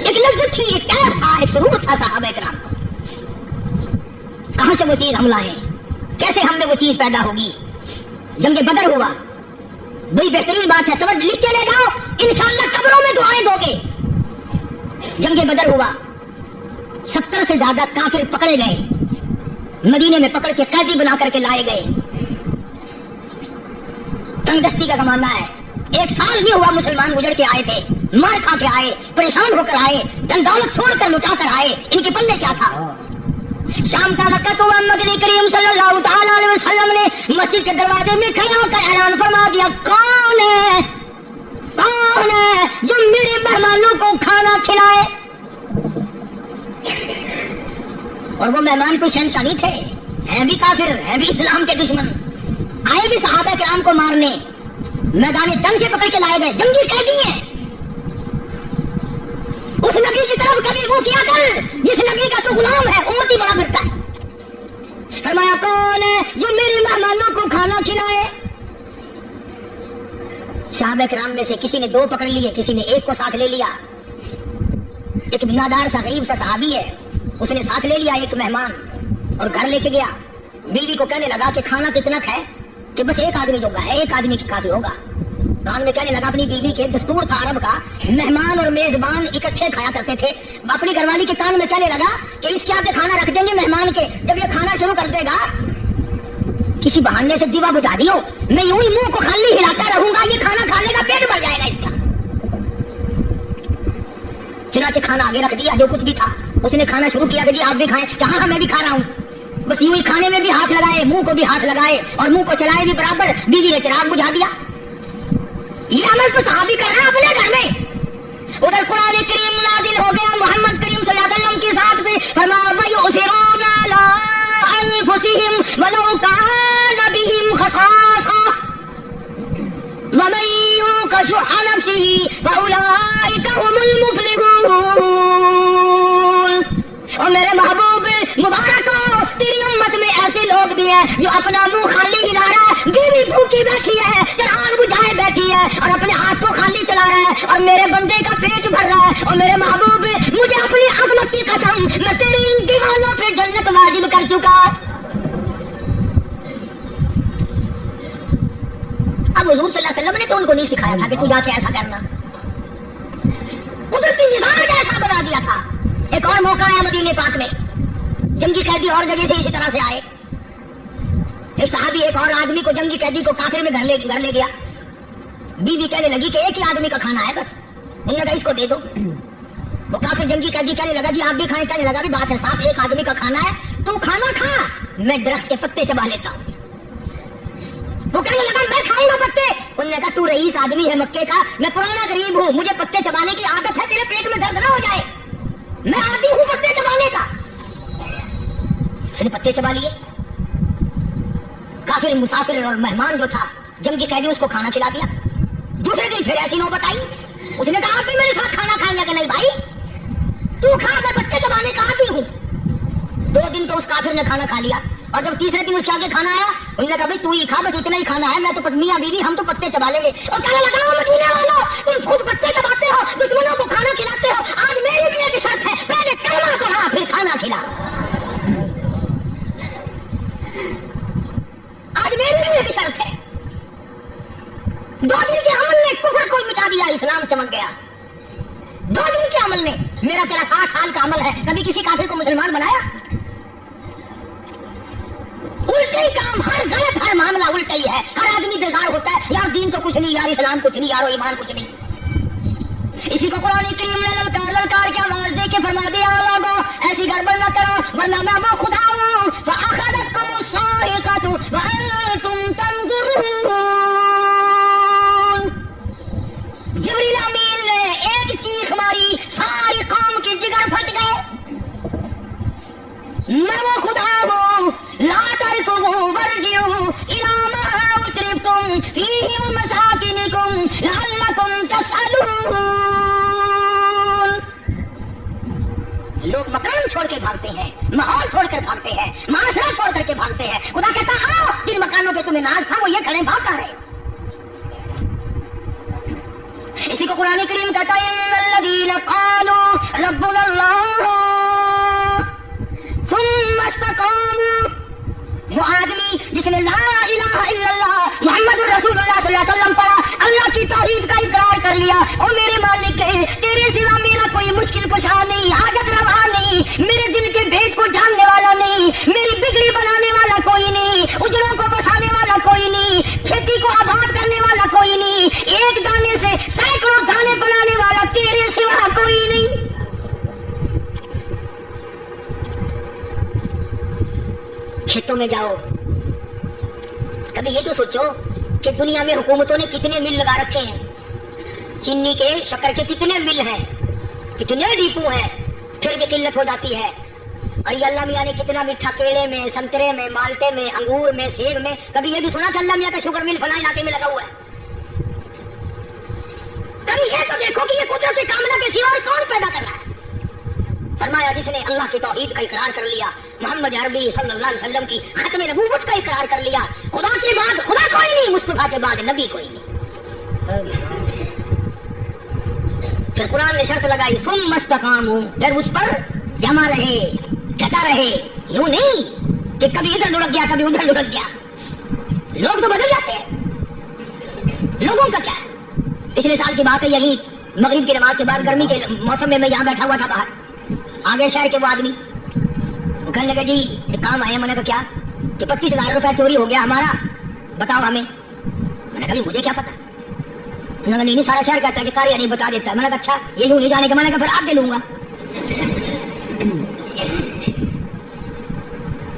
एक लज्जत थी, एक कैफ था, एक सुरूर था साहबा किराम को। कहां से वो चीज हम लाए, कैसे हमने वो चीज पैदा होगी? जंगे बदर हुआ, बड़ी बेहतरीन बात है, तवज्जो लिख के ले जाओ, इंशाअल्लाह कब्रों में दुआएं दोगे। जंगे बदर हुआ, 70 से ज्यादा काफिर पकड़े गए, मदीने में पकड़ के कैदी बना करके लाए गए। तंगदस्ती का जमाना है, 1 साल नहीं हुआ मुसलमान गुजर के आए थे, मार खा के आए, परेशान होकर आए, धन दौलत छोड़कर लुटा कर आए। इनके पल्ले क्या था? शाम का वक्त हुआ, नबी करीम सल्लल्लाहु तआला अलैहि वसल्लम ने मस्जिद के दरवाजे में खड़ा होकर ऐलान फरमा दिया, कौन है जो मेरे मेहमानों को खाना खिलाए? और वो मेहमान कोई शहंशाह नहीं थे, हैं भी काफिर, हैं भी इस्लाम के दुश्मन, आए भी सहाबा किराम को मारने, मैदान जंग से पकड़ के लाए गए, जंगी कैदी हैं। उस नबी की तरफ कभी मुंह किया कर जिस नबी का तू गुलाम है, उम्मती बना फिरता है। फरमाया कौन है जो मेरे मेहमानों को खाना खिलाए? साहबे किराम में से किसी ने 2 पकड़ लिए, किसी ने 1 को साथ ले लिया। एक बिनादार सा गरीब सा सहाबी है, उसने साथ ले लिया एक मेहमान और घर लेके गया। बीवी को कहने लगा कि खाना कितना है कि बस 1 आदमी जोगा है, 1 आदमी की काफी होगा। कान में कहने लगा अपनी बीवी के, दस्तूर था अरब का, मेहमान और मेजबान इकट्ठे खाया करते थे। अपनी घरवाली के कान में कहने लगा कि इसके आगे खाना रख देंगे मेहमान के, जब ये खाना शुरू कर देगा किसी बहाने से दीवा बुझा दियो, मैं यूं ही मुंह को खाली हिलाता रहूंगा, ये खाना खा लेगा, पेट भर जाएगा इसका। चुनाचे खाना आगे रख दिया, जो कुछ भी था। उसने खाना शुरू किया कि जी आप भी खाएं, कि हाँ मैं भी खा रहा हूँ। बस यूं ही खाने में भी हाथ लगाए, मुंह को भी हाथ लगाए और मुंह को चलाए भी बराबर। बीवी ने चिराग बुझा दिया। ये अमल तो सहाबी कर रहा है अपने घर में। उधर कुरान करीम नाजिल हो गया मोहम्मद करीम सल्लल्लाहु अलैहि वसल्लम की साथ में, फरमाया वयुसिरूना अला अनफुसिहिम वलौ कान बिहिम खसासा वमन युक़ शुह्हा नफ्सिही फउलाइका हुमुल मुफ़्लिहून। और मेरे महबूब मुबारक हो, तेरी उम्मत में ऐसे लोग भी हैं जो अपना मुंह खाली हिला रहा है, बीवी भूखी बैठी है, चिराग बुझाए बैठी है और अपने हाथ को खाली चला रहा है और मेरे बंदे का पेट भर रहा है। और मेरे महबूब मुझे अपनी अज़मत की कसम, मैं तेरी इन दीवानों पे जन्नत वाजिब कर चुका। अब हुजूर सल्लल्लाहु अलैहि वसल्लम ने तो उनको नहीं सिखाया था कि तू जाके ऐसा करना, कुदरती मिजाज ऐसा बना दिया था। एक और मौका है मदीने पाक में, जंगी कैदी और जगह से इसी तरह से आए। एक साहबी एक और आदमी को, जंगी कैदी को काफिर में घर ले गया। बीवी कहने लगी कि 1 ही आदमी का खाना है बस, उन्होंने कहा इसको दे दो। वो काफिर जंगी कैदी कहने लगा जी आप भी खाएं, कहने लगा भी बात है साहब 1 आदमी का खाना है, तू खाना खा, मैं दरख्त के पत्ते चबा लेता हूँ। वो कहने लगा मैं खाऊंगा पत्ते। उन्होंने कहा तू रईस आदमी है मक्के का, मैं पुराना गरीब हूँ, मुझे पत्ते चबाने की आदत है, तेरे पेट में दर्द ना हो जाए, मैं आदी हूँ पत्ते चबाने का। उसने पत्ते चबा लिए। काफिर मुसाफिर और मेहमान जो था जंगी कैदी, उसको खाना खिला दिया। दूसरे दिन फिर ऐसी नौबत आई, उसने कहा आप भी मेरे साथ खाना खाएंगे? कि नहीं भाई तू खा, मैं पत्ते चबाने का आदी हूँ। 2 दिन तो उस काफिर ने खाना खा लिया और जब तीसरे दिन उसके आगे खाना आया, उन्होंने कहा भाई तू ही खा, बस इतना ही खाना है, मैं तो मियां बीवी हम तो पत्ते चबा लेंगे। और कहने लगा मदीने वालों तुम खुद पत्ते चबाते हो, दुश्मनों को खाना खिलाते हो, आज मेरी भी एक शर्त है, पहले कलमा पढ़ा फिर खाना खिला। आज मेरी भी एक शर्त है। 2 दिन के अमल ने कुफर को मिटा दिया, इस्लाम चमक गया। 2 दिन के अमल ने, मेरा तेरा 60 साल का अमल है, कभी किसी काफिर को मुसलमान बनाया? उल्टे ही काम, हर गलत हर मामला उल्टा ही है। हर आदमी बेकार होता है, यार दीन तो कुछ नहीं, यार इस्लाम कुछ नहीं, यार ईमान कुछ नहीं। इसी को कुरान करीम ने ललकार के आवाज दे के फरमा दिया लोगों ऐसी गड़बड़ न करो वरना मैं वो खुदा हूं। फअखज़तकुम साइक़तु व अंतुम तंज़ुरून। जिब्रील अमीन ने एक चीख मारी, सारी कौम की जिगर फट गए। मैं वो खुदा हूं, ला तरकुहु वरजिउ इला मा उतरिफ्तुम फीहि व मसाकिनिकुम लअल्लकुम तसअलून। लोग मकान छोड़ के भागते हैं, माहौल छोड़कर भागते हैं, माशरा छोड़ करके भागते हैं। खुदा कहता आओ, जिन मकानों पे तुम्हें नाज था वो ये खड़े भाग रहे। इसी को कुरान करीम कहता है इन्नल्लज़ीना क़ालू रब्बुनल्लाह सुम्मा इस्तक़ामू, वो आदमी जिसने ला इलाहा इल्लल्लाह मुहम्मदुर रसूलुल्लाह सल्लल्लाहु अलैहि वसल्लम पढ़ा, अल्लाह की तौहीद का इकरार कर लिया, और मेरे मालिक के तेरे सिवा मेरा कोई मुश्किल कुशा नहीं, हाजत रवा नहीं, मेरे दिल के भेद को जानने वाला नहीं, मेरी बिगड़ी बनाने वाला कोई नहीं, उजड़ों को बसाने वाला कोई नहीं, खेती को आबाद करने वाला कोई नहीं, एक दाने से सैकड़ों दाने बनाने वाला तेरे सिवा कोई नहीं। खेतों में जाओ, कभी ये तो सोचो कि दुनिया में हुकूमतों ने कितने मिल लगा रखे हैं, चीनी के शक्कर के कितने मिल हैं, कितने डिपो हैं, फिर भी किल्लत हो जाती है। और ये अल्लाह मियाँ ने कितना मीठा केले में, संतरे में, माल्टे में, अंगूर में, सेब में, कभी ये भी सुना कि अल्लाह मियाँ का शुगर मिल फला इलाके में लगा हुआ है? कभी ये तो देखो कि ये कुदरत कामला के सिवा और कौन पैदा कर रहा है? فرمایا جس نے اللہ کی توحید کا اقرار کر لیا، محمد عربی صلی اللہ علیہ وسلم کی ختم نبوت کا اقرار کر لیا، خدا کے بعد خدا کوئی نہیں، مصطفیٰ کے بعد نبی کوئی نہیں۔ پھر قرآن نے شرط لگائی ثم استقاموا، پھر اس پر جمع رہے، ڈٹا رہے، یوں نہیں کہ کبھی ادھر لڑک گیا کبھی ادھر لڑک گیا۔ لوگ تو بدل جاتے ہیں، لوگوں کا کیا ہے؟ پچھلے سال کی بات ہے، یہی مغرب کی نماز کے بعد گرمی کے موسم میں یہاں بیٹھا ہوا تھا باہر، آگے شہر کے وہ آدمی وہ کہنے لگے جی ایک کام آیا، میں نے کہا کیا؟ کہ 25,000 روپے چوری ہو گیا ہمارا، بتاؤ ہمیں۔ میں نے کہا مجھے کیا پتا؟ انہوں نے کہا نہیں سارا شہر کہتا ہے کہ کاریہ نہیں بتا دیتا ہے۔ میں نے کہا اچھا یہ یوں نہیں جانے کا؟ میں نے کہا پھر آپ دے لوں گا۔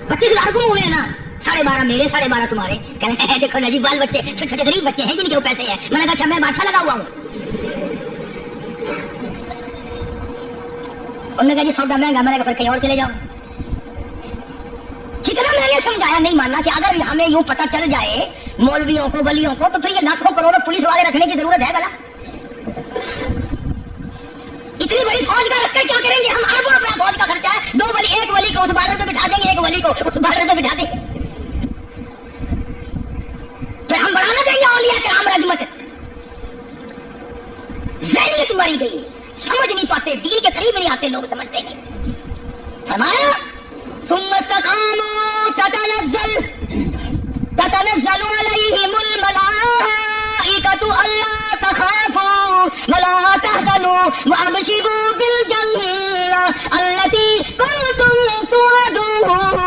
25,000 گم ہوئے نا، 12.5 میرے 12.5 تمہارے۔ کہنے ہیں دیکھو نا جی بال بچے چھوٹے چھوٹے غریب بچے ہیں جن کے وہ پیسے ہیں۔ میں نے کہا اچھا میں بادشاہ لگا ہوا ہوں۔ انہوں نے کہا جی سودا مہنگا۔ میں نے کہا پھر کہیں اور چلے جاؤ۔ جتنا میں نے سمجھایا نہیں ماننا کہ اگر ہمیں یوں پتہ چل جائے مولویوں کو ولیوں کو تو پھر یہ لاکھوں کروڑوں پولیس والے رکھنے کی ضرورت ہے بھلا؟ اتنی بڑی فوج کا رکھ کر کیا کریں گے ہم؟ اربوں روپے فوج کا خرچہ ہے، 2 ولی، ایک ولی کو اس بارڈر پہ بٹھا دیں گے، ایک ولی کو اس بارڈر پہ بٹھا دیں گے۔ پھر ہم بڑھانا دیں گے اولیاء کرام رحمت۔ ذہنیت ماری گئی، سمجھ نہیں پاتے، دین کے قریب نہیں آتے لوگ، سمجھتے نہیں۔ فرمایا ثم استقاموا تتنزل علیہم الملائکۃ الا تخافوا ولا تحزنوا وابشروا بالجنہ التی کنتم توعدون۔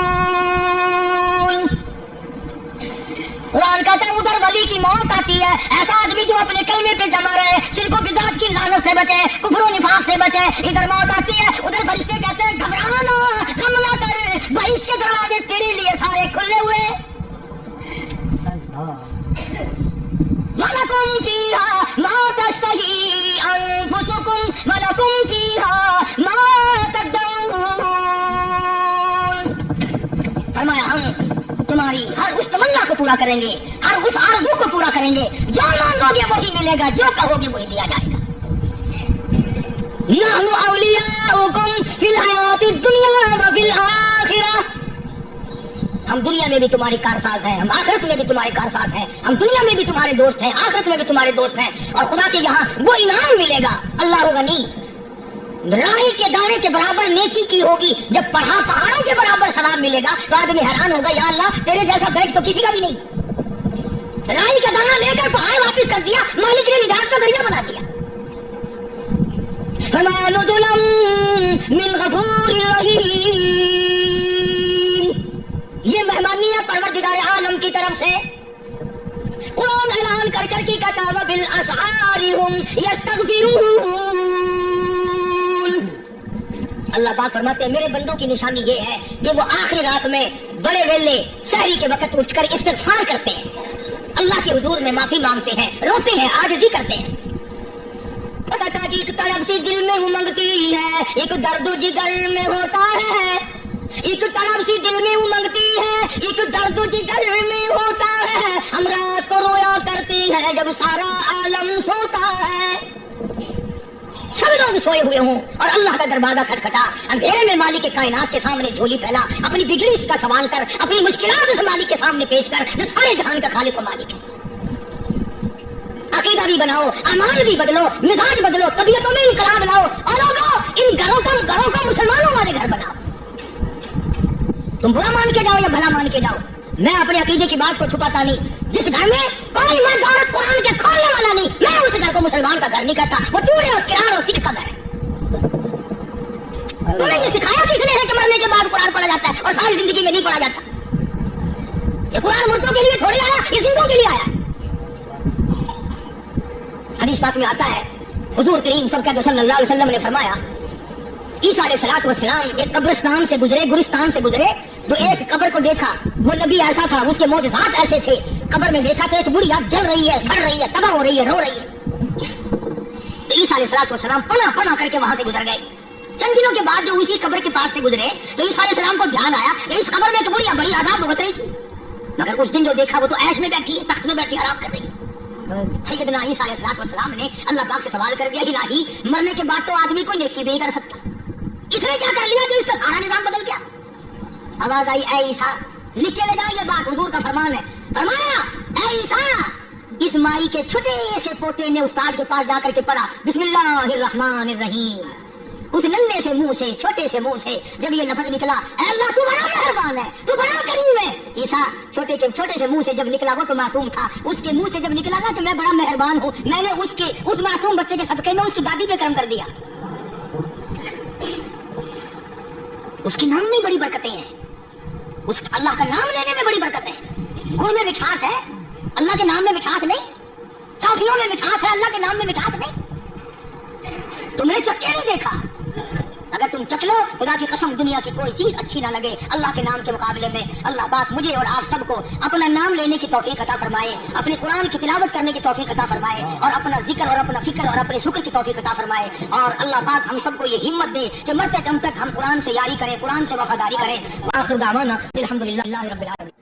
قرآن کہتا ہے ادھر ولی کی موت آتی ہے، ایسا آدمی جو اپنے کلمے پہ جمع رہے، شرک و بدعت کی لعنت سے بچے، کفر و نفاق سے بچے، ادھر موت آتی ہے، ادھر فرشتے کہتے ہیں گھبرانا، غم نہ کر، بھائی اس کے دروازے تیرے لیے سارے کھلے ہوئے۔ وَلَكُمْ فِيهَا مَا تَشْتَهِي أَنفُسُكُمْ وَلَكُمْ فِيهَا مَا تَدَّعُونَ۔ فرمایا ہم تمہاری ہر اس تمنا کو پورا کریں گے، ہر اس آرزو کو پورا کریں گے، جو مانگو گے وہی ملے گا، جو کہو گے وہی دیا جائے گا۔ نحن اولیاؤکم فی الحیات الدنیا وفی الآخرہ، ہم دنیا میں بھی تمہاری کارساز ہیں، ہم آخرت میں بھی تمہارے کارساز ہیں، ہم دنیا میں بھی تمہارے دوست ہیں، آخرت میں بھی تمہارے دوست ہیں، اور خدا کے یہاں وہ انعام ملے گا۔ اللہ غنی، رائی کے دانے کے برابر نیکی کی ہوگی، جب پڑھا پہاڑوں کے برابر ثواب ملے گا تو آدمی حیران ہوگا، یا اللہ تیرے جیسا بیٹھ تو کسی کا بھی نہیں۔ رائی کا دانا لے کر پہاڑ واپس کر دیا، مالک نے نجات کا ذریعہ بنا دیا۔ فَمَا نُزُلًا مِّن غَفُورٍ رَّحِيمٍ، یہ مہمانی ہے پروردگار عالم کی طرف سے۔ قرآن اعلان کر کر کی کہتا وَبِالْأَسْحَارِ هُمْ يَسْتَغْفِرُونَ۔ اللہ پاک فرماتے ہیں میرے بندوں کی نشانی یہ ہے کہ وہ آخری رات میں بڑے ویلے سحری کے وقت اٹھ کر استغفار کرتے ہیں، اللہ کے حضور میں معافی مانگتے ہیں، روتے ہیں، عاجزی کرتے ہیں۔ پتہ کہ ایک طرف سی دل میں امنگتی ہے، ایک درد جگر میں ہوتا ہے، ایک طرف سی دل میں امنگتی ہے، ایک درد جگر میں ہوتا ہے، ہم رات کو رویا کرتے ہیں جب سارا عالم سوتا ہے۔ سب لوگ سوئے ہوئے ہوں اور اللہ کا دروازہ کھٹکھٹا، اندھیرے میں مالک کائنات کے سامنے جھولی پھیلا، اپنی بگڑی کا سوال کر، اپنی مشکلات اس مالک کے سامنے پیش کر جو سارے جہان کا خالق و مالک ہے۔ عقیدہ بھی بناؤ، اعمال بھی بدلو، مزاج بدلو، طبیعتوں میں انقلاب لاؤ، اور لوگوں ان گھروں کو مسلمانوں والے گھر بناؤ۔ تم برا مان کے جاؤ یا بھلا مان کے جاؤ، میں اپنے عقیدے کی بات کو چھپاتا نہیں۔ جس گھر میں کوئی مرد عورت قرآن کے کھولنے والا نہیں، میں اس گھر کو مسلمان کا گھر نہیں کہتا، وہ چوڑے اور کرار اور سکھ کا گھر ہے۔ تمہیں یہ سکھایا کس نے ہے کہ مرنے کے بعد قرآن پڑھا جاتا ہے اور ساری زندگی میں نہیں پڑھا جاتا؟ یہ قرآن مردوں کے لیے تھوڑی آیا، یہ زندوں کے لیے آیا۔ حدیث پاک میں آتا ہے حضور کریم صلی اللہ علیہ وسلم نے فرمایا عیسیٰ علیہ السلام ایک قبرستان سے گزرے، گورستان سے گزرے، تو ایک قبر کو دیکھا، وہ نبی ایسا تھا، اس کے معجزات ایسے تھے، قبر میں دیکھا کہ ایک بڑھیا جل رہی ہے، سڑ رہی ہے، تباہ ہو رہی ہے، رو رہی ہے۔ تو عیسیٰ علیہ السلام پناہ کر کے وہاں سے گزر گئے۔ چند دنوں کے بعد جو اسی قبر کے پاس سے گزرے تو عیسیٰ علیہ السلام کو دھیان آیا کہ اس قبر میں ایک بڑھیا بڑی عذاب بھگت رہی تھی، مگر اس دن جو دیکھا وہ تو عیش میں بیٹھی ہے، تخت میں بیٹھی آرام کر رہی ہے۔ سیدنا عیسیٰ علیہ السلام نے اللہ پاک سے سوال کر دیا، الہی مرنے کے بعد تو آدمی کوئی نیکی بھی نہیں کر سکتا، اس نے کیا کر لیا کہ اس کا سارا نظام بدل گیا. آواز آئی اے عیسیٰ لکھ کے لے جاؤ, یہ بات حضور کا فرمان ہے. فرمایا اے عیسیٰ, اس مائی کے چھوٹے سے پوتے نے استاد کے پاس جا کر کے پڑھا بسم اللہ الرحمن الرحیم. اس ننھے سے منہ سے, چھوٹے سے منہ سے جب یہ لفظ نکلا اے اللہ تو بڑا مہربان ہے, تو بڑا کریم ہے. عیسیٰ چھوٹے سے منہ سے جب نکلا, وہ تو معصوم تھا, اس کے منہ سے جب نکلا نا کہ میں بڑا مہربان ہوں, میں نے اس معصوم بچے کے صدقے میں اس کی دادی پہ کرم کر دیا. اس کے نام میں بڑی برکتیں ہیں, اس اللہ کا نام لینے میں بڑی برکت ہے. گڑ میں مٹھاس ہے, اللہ کے نام میں مٹھاس نہیں. ٹافیوں میں مٹھاس ہے, اللہ کے نام میں مٹھاس نہیں. تم نے چکھ کے نہیں دیکھا, اگر تم چکھ لو خدا کی قسم دنیا کی کوئی چیز اچھی نہ لگے اللہ کے نام کے مقابلے میں. اللہ پاک مجھے اور آپ سب کو اپنا نام لینے کی توفیق عطا فرمائے, اپنے قرآن کی تلاوت کرنے کی توفیق عطا فرمائے, اور اپنا ذکر اور اپنا فکر اور اپنے شکر کی توفیق عطا فرمائے. اور اللہ پاک ہم سب کو یہ ہمت دے کہ مرتے دم تک ہم قرآن سے یاری کریں, قرآن سے وفاداری کریں. آخر دعوانا الحمدللہ رب العالمین.